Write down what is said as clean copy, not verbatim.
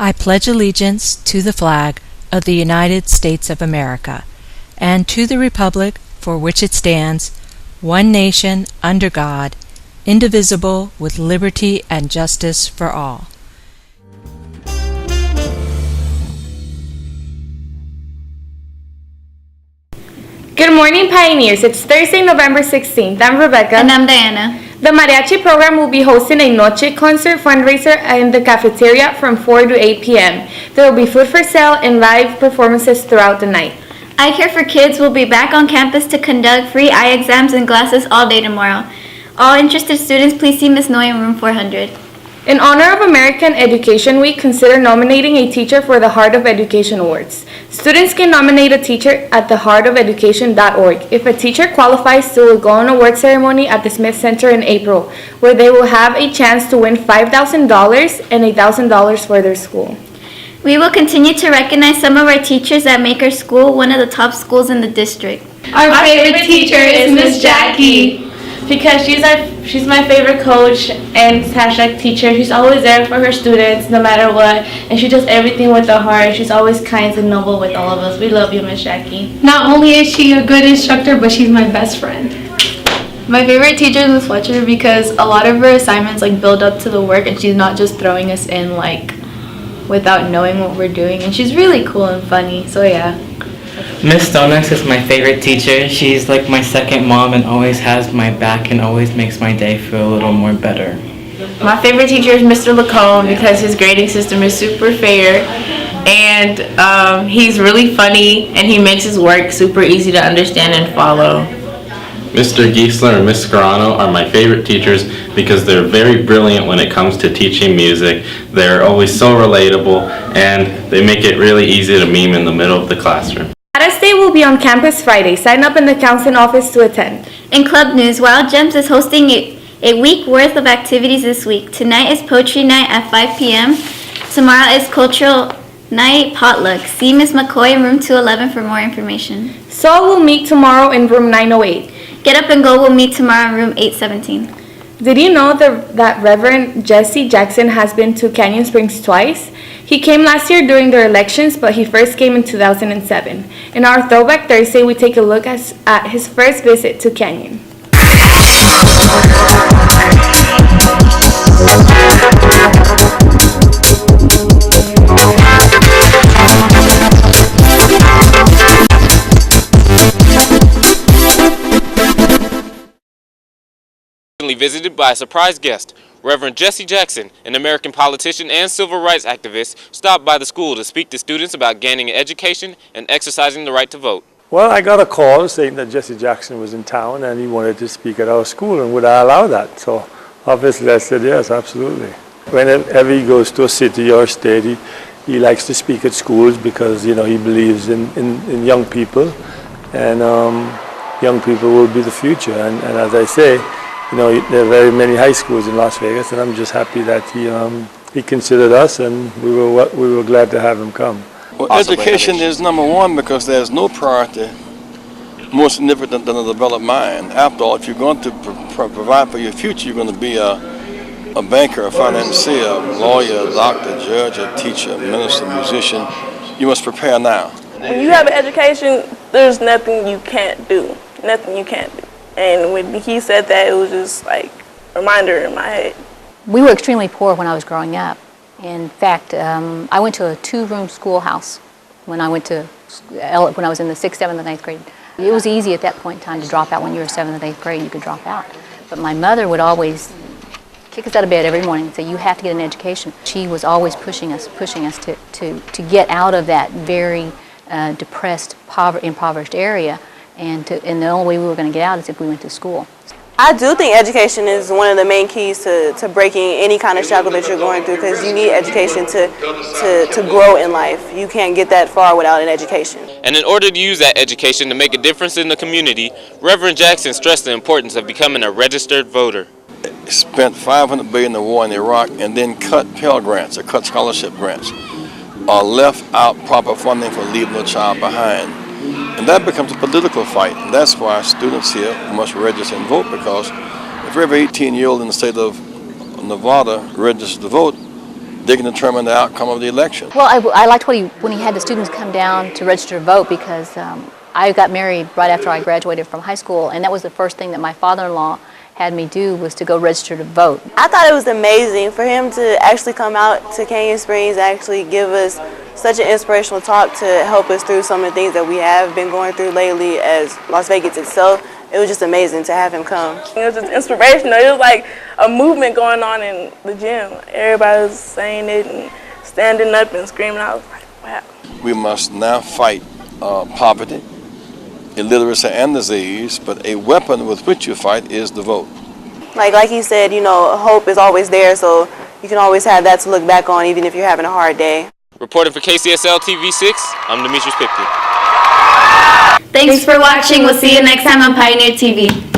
I pledge allegiance to the flag of the United States of America and to the republic for which it stands, one nation under God, indivisible, with liberty and justice for all. Good morning, Pioneers. It's Thursday, November 16th. I'm Rebecca. And I'm Diana. The Mariachi program will be hosting a Noche concert fundraiser in the cafeteria from 4 to 8 p.m. There will be food for sale and live performances throughout the night. Eye Care for Kids will be back on campus to conduct free eye exams and glasses all day tomorrow. All interested students, please see Ms. Noy in room 400. In honor of American Education Week, consider nominating a teacher for the Heart of Education Awards. Students can nominate a teacher at theheartofeducation.org. If a teacher qualifies, they will go on an award ceremony at the Smith Center in April, where they will have a chance to win $5,000 and $1,000 for their school. We will continue to recognize some of our teachers that make our school one of the top schools in the district. Our favorite teacher is Miss Jackie, because she's my favorite coach and / teacher. She's always there for her students no matter what, and she does everything with her heart. She's always kind and noble with all of us. We love you, Miss Jackie. Not only is she a good instructor, but she's my best friend. My favorite teacher is Miss Fletcher because a lot of her assignments build up to the work, and she's not just throwing us in without knowing what we're doing, and she's really cool and funny. So yeah. Miss Stonex is my favorite teacher. She's like my second mom and always has my back and always makes my day feel a little more better. My favorite teacher is Mr. Lacombe because his grading system is super fair, and he's really funny, and he makes his work super easy to understand and follow. Mr. Giesler and Miss Scarano are my favorite teachers because they're very brilliant when it comes to teaching music. They're always so relatable, and they make it really easy to meme in the middle of the classroom. Saturday Day will be on campus Friday. Sign up in the counseling office to attend. In club news, Wild Gems is hosting a week worth of activities this week. Tonight is poetry night at 5 p.m. Tomorrow is cultural night potluck. See Ms. McCoy in room 211 for more information. So we'll meet tomorrow in room 908. Get Up and Go will meet tomorrow in room 817. Did you know that Reverend Jesse Jackson has been to Canyon Springs twice? He came last year during their elections, but he first came in 2007. In our Throwback Thursday, we take a look at his first visit to Canyon. Visited by a surprise guest. Reverend Jesse Jackson, an American politician and civil rights activist, stopped by the school to speak to students about gaining an education and exercising the right to vote. Well, I got a call saying that Jesse Jackson was in town and he wanted to speak at our school, and would I allow that? So obviously I said yes, absolutely. Whenever he goes to a city or a state, he likes to speak at schools because he believes in young people, and young people will be the future. And as I say, there are very many high schools in Las Vegas, and I'm just happy that he considered us, and we were glad to have him come. Well, education is number one because there's no priority more significant than a developed mind. After all, if you're going to provide for your future, you're going to be a banker, a financier, a lawyer, a doctor, a judge, a teacher, a minister, a musician. You must prepare now. When you have an education, there's nothing you can't do. Nothing you can't do. And when he said that, it was just like a reminder in my head. We were extremely poor when I was growing up. In fact, I went to a 2-room schoolhouse when I was in the 6th, 7th, and 8th grade. It was easy at that point in time to drop out. When you were 7th and 8th grade, you could drop out. But my mother would always kick us out of bed every morning and say, you have to get an education. She was always pushing us to get out of that very depressed, impoverished area. And the only way we were going to get out is if we went to school. I do think education is one of the main keys to breaking any kind of struggle that you're going through, because you need education to grow in life. You can't get that far without an education. And in order to use that education to make a difference in the community, Reverend Jackson stressed the importance of becoming a registered voter. Spent $500 billion in the war in Iraq, and then cut Pell Grants or cut scholarship grants, or left out proper funding for Leave No Child Behind. And that becomes a political fight, and that's why students here must register and vote, because if every 18-year-old in the state of Nevada registers to vote, they can determine the outcome of the election. Well, I liked when he had the students come down to register to vote because I got married right after I graduated from high school, and that was the first thing that my father-in-law had me do was to go register to vote. I thought it was amazing for him to actually come out to Canyon Springs, actually give us such an inspirational talk to help us through some of the things that we have been going through lately as Las Vegas itself. It was just amazing to have him come. It was just inspirational. It was like a movement going on in the gym. Everybody was saying it and standing up and screaming. I was like, wow. We must now fight poverty, illiteracy, and disease, but a weapon with which you fight is the vote. Like he said, you know, hope is always there, so you can always have that to look back on even if you're having a hard day. Reporting for KCSL TV6, I'm Demetrius Pipkin. Thanks for watching. We'll see you next time on Pioneer TV.